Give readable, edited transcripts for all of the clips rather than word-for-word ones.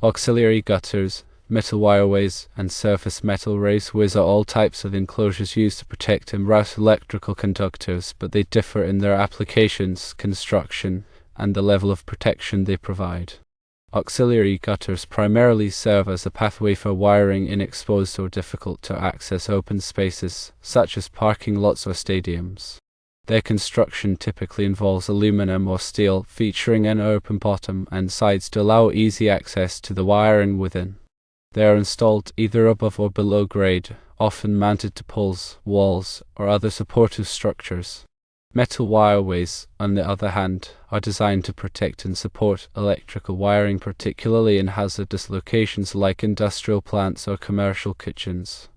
Auxiliary gutters, metal wireways, and surface metal raceways are all types of enclosures used to protect and route electrical conductors, but they differ in their applications, construction, and the level of protection they provide. Auxiliary gutters primarily serve as a pathway for wiring in exposed or difficult to access open spaces, such as parking lots or stadiums. Their construction typically involves aluminum or steel, featuring an open bottom and sides to allow easy access to the wiring within. They are installed either above or below grade, often mounted to poles, walls, or other supportive structures. Metal wireways, on the other hand, are designed to protect and support electrical wiring, particularly in hazardous locations like industrial plants or commercial kitchens.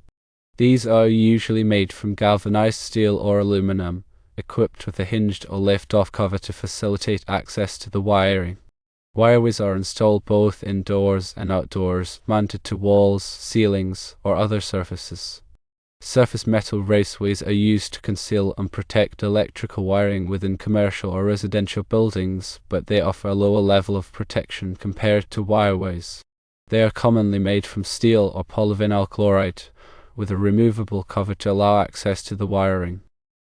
These are usually made from galvanized steel or aluminum, equipped with a hinged or lift-off cover to facilitate access to the wiring. Wireways are installed both indoors and outdoors, mounted to walls, ceilings, or other surfaces. Surface metal raceways are used to conceal and protect electrical wiring within commercial or residential buildings, but they offer a lower level of protection compared to wireways. They are commonly made from steel or polyvinyl chloride, with a removable cover to allow access to the wiring.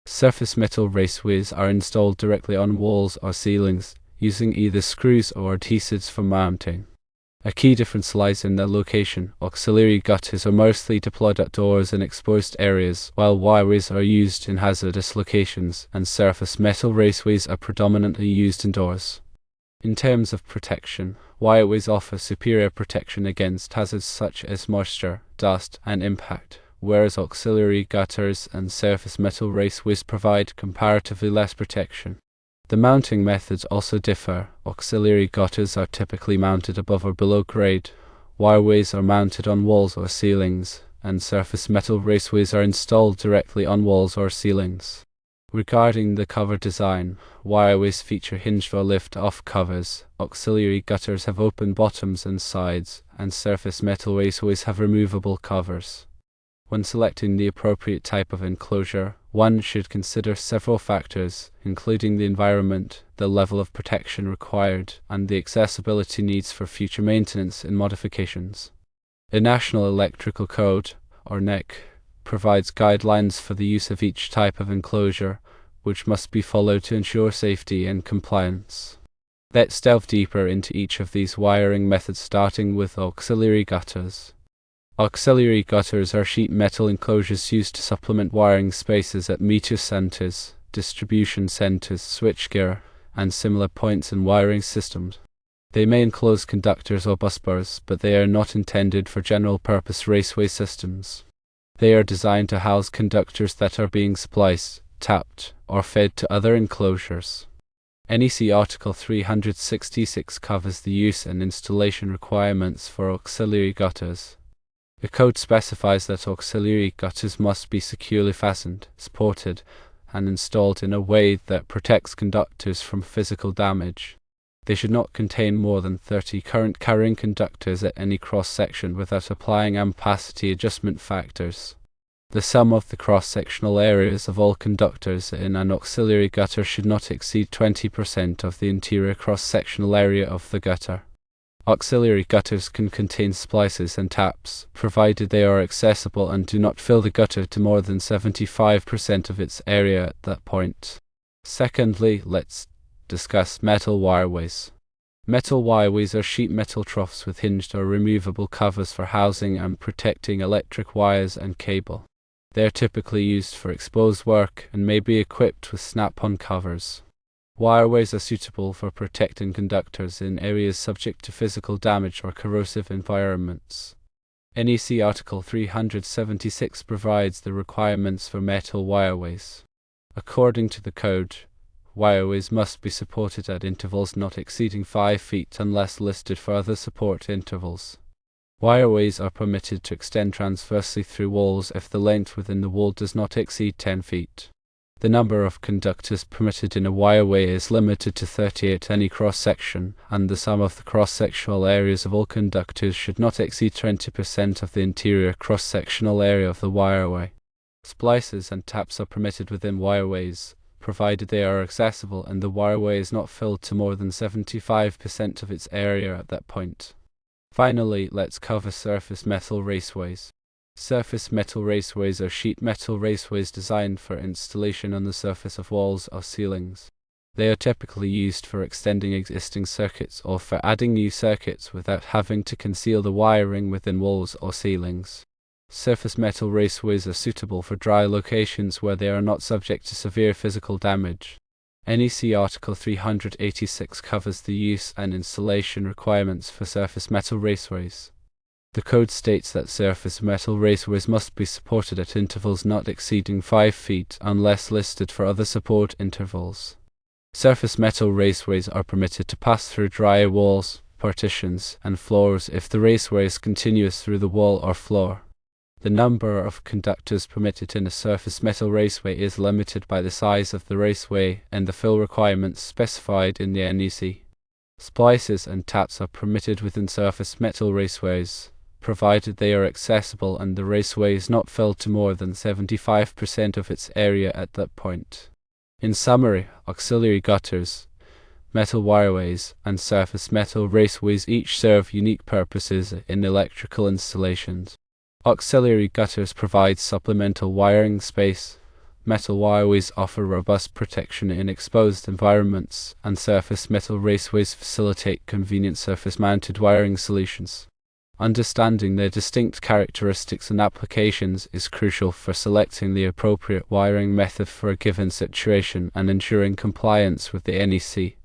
Surface metal raceways are installed directly on walls or ceilings, using either screws or adhesives for mounting. A key difference lies in their location. Auxiliary gutters are mostly deployed outdoors in exposed areas, while wireways are used in hazardous locations, and surface metal raceways are predominantly used indoors. In terms of protection, wireways offer superior protection against hazards such as moisture, dust, and impact, whereas auxiliary gutters and surface metal raceways provide comparatively less protection. The mounting methods also differ. Auxiliary gutters are typically mounted above or below grade, wireways are mounted on walls or ceilings, and surface metal raceways are installed directly on walls or ceilings. Regarding the cover design, wireways feature hinged or lift-off covers, auxiliary gutters have open bottoms and sides, and surface metal raceways have removable covers. When selecting the appropriate type of enclosure, one should consider several factors, including the environment, the level of protection required, and the accessibility needs for future maintenance and modifications. The National Electrical Code, or NEC, provides guidelines for the use of each type of enclosure, which must be followed to ensure safety and compliance. Let's delve deeper into each of these wiring methods, starting with auxiliary gutters. Auxiliary gutters are sheet metal enclosures used to supplement wiring spaces at meter centers, distribution centers, switchgear, and similar points in wiring systems. They may enclose conductors or busbars, but they are not intended for general-purpose raceway systems. They are designed to house conductors that are being spliced, tapped, or fed to other enclosures. NEC Article 366 covers the use and installation requirements for auxiliary gutters. The code specifies that auxiliary gutters must be securely fastened, supported, and installed in a way that protects conductors from physical damage. They should not contain more than 30 current-carrying conductors at any cross-section without applying ampacity adjustment factors. The sum of the cross-sectional areas of all conductors in an auxiliary gutter should not exceed 20% of the interior cross-sectional area of the gutter. Auxiliary gutters can contain splices and taps, provided they are accessible and do not fill the gutter to more than 75% of its area at that point. Secondly, let's discuss metal wireways. Metal wireways are sheet metal troughs with hinged or removable covers for housing and protecting electric wires and cable. They are typically used for exposed work and may be equipped with snap-on covers. Wireways are suitable for protecting conductors in areas subject to physical damage or corrosive environments. NEC Article 376 provides the requirements for metal wireways. According to the code, wireways must be supported at intervals not exceeding 5 feet unless listed for other support intervals. Wireways are permitted to extend transversely through walls if the length within the wall does not exceed 10 feet. The number of conductors permitted in a wireway is limited to 30 at any cross-section, and the sum of the cross-sectional areas of all conductors should not exceed 20% of the interior cross-sectional area of the wireway. Splices and taps are permitted within wireways, provided they are accessible and the wireway is not filled to more than 75% of its area at that point. Finally, let's cover surface metal raceways. Surface metal raceways are sheet metal raceways designed for installation on the surface of walls or ceilings. They are typically used for extending existing circuits or for adding new circuits without having to conceal the wiring within walls or ceilings. Surface metal raceways are suitable for dry locations where they are not subject to severe physical damage. NEC Article 386 covers the use and installation requirements for surface metal raceways. The code states that surface metal raceways must be supported at intervals not exceeding 5 feet unless listed for other support intervals. Surface metal raceways are permitted to pass through dry walls, partitions, and floors if the raceway is continuous through the wall or floor. The number of conductors permitted in a surface metal raceway is limited by the size of the raceway and the fill requirements specified in the NEC. Splices and taps are permitted within surface metal raceways, provided they are accessible and the raceway is not filled to more than 75% of its area at that point. In summary, auxiliary gutters, metal wireways, and surface metal raceways each serve unique purposes in electrical installations. Auxiliary gutters provide supplemental wiring space, metal wireways offer robust protection in exposed environments, and surface metal raceways facilitate convenient surface-mounted wiring solutions. Understanding their distinct characteristics and applications is crucial for selecting the appropriate wiring method for a given situation and ensuring compliance with the NEC.